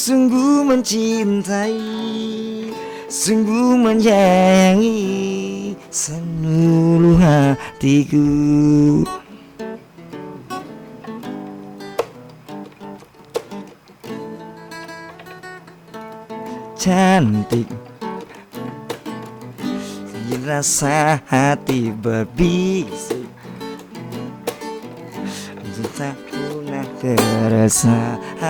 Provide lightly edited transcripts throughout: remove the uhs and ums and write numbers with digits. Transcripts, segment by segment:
Sungguh mencintai, sungguh menyayangi seluruh hatiku. Cantik rasa hati berbisik, tak pernah keresahan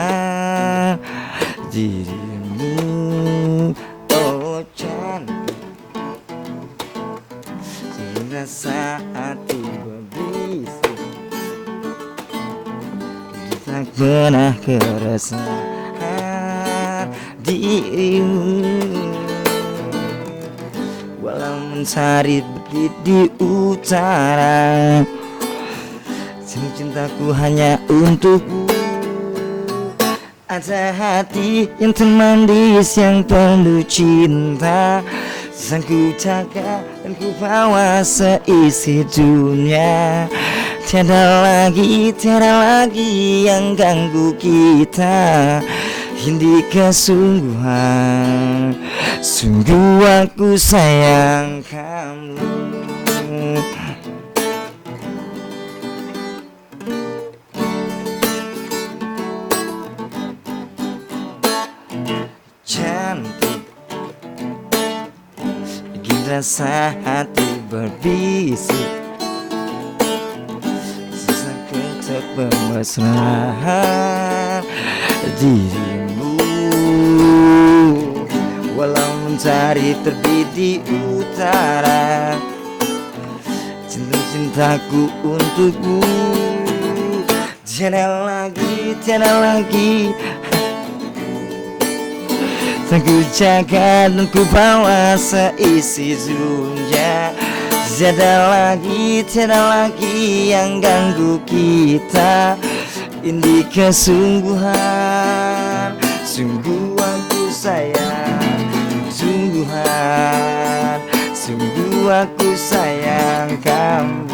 dirimu. Oh cantik rasa hati berbisik, tak pernah keresahan dirimu. Walau mencari bukit di utara, cintaku hanya untukmu. Ada hati yang termandis yang penuh cinta, sang ku jaga dan ku bawa seisi dunia. Tiada lagi yang ganggu kita. Ini kesungguhan, sungguh aku sayang kamu. Cantik bikin rasa hati berbisik, sesaku untuk bermesraan dirimu. Walau mencari terbit di utara, cintaku untukmu. Tiada lagi ku jaga dan ku bawa seisi dunia. Tiada lagi yang ganggu kita. Ini kesungguhan, sungguh aku sayang. Sungguh aku sayang kamu.